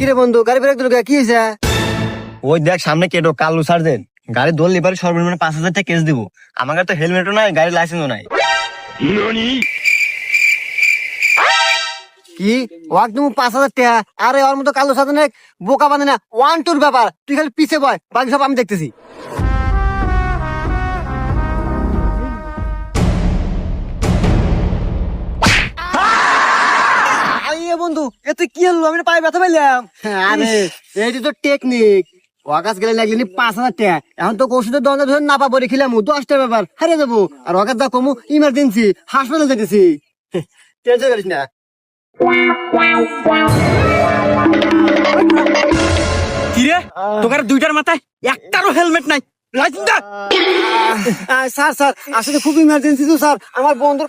কিরে বন্ধু গাড়ি ব্রেক দিল কি হয়েছে? ওই দেখ সামনে কেটো কালু সার্জেন্ট গাড়ি ধরলে এবার সর্বনিম্ন 5,000 টাকা কেস দিব। আমার কাছে তো হেলমেটও নাই, গাড়ির লাইসেন্সও নাই। কি ওয়াক তুমি 5,000 টাকা? আরে ওর মতো কালো সাথে বোকা বাঁধে না, 1-2 ব্যাপার। তুই খালি পিছে বয়, বাকি সব আমি দেখতেছি। আইয়ে বন্ধু এতে কি হলো? আমি পায়ে ব্যথা পাইলাম। আরে এইটি তো টেকনিক। ওয়াকাস গেলে লাগলি 5,000 টাকা। এখন তো ওষুধের দরজা ধরে না পাবো রেখিলাম 10টা ব্যাপার হারিয়ে যাবো। আর ওয়াকাস দা কমু ইমার্জেন্সি হাসপাতালে যেতেছি। টেনশন করিস না। কিরে তোকার দুইটার মাথায় একটারও হেলমেট নাই, লাইসেন্স দা। স্যার আসলে খুব ইমার্জেন্সি তো স্যার, আমার বন্ধুর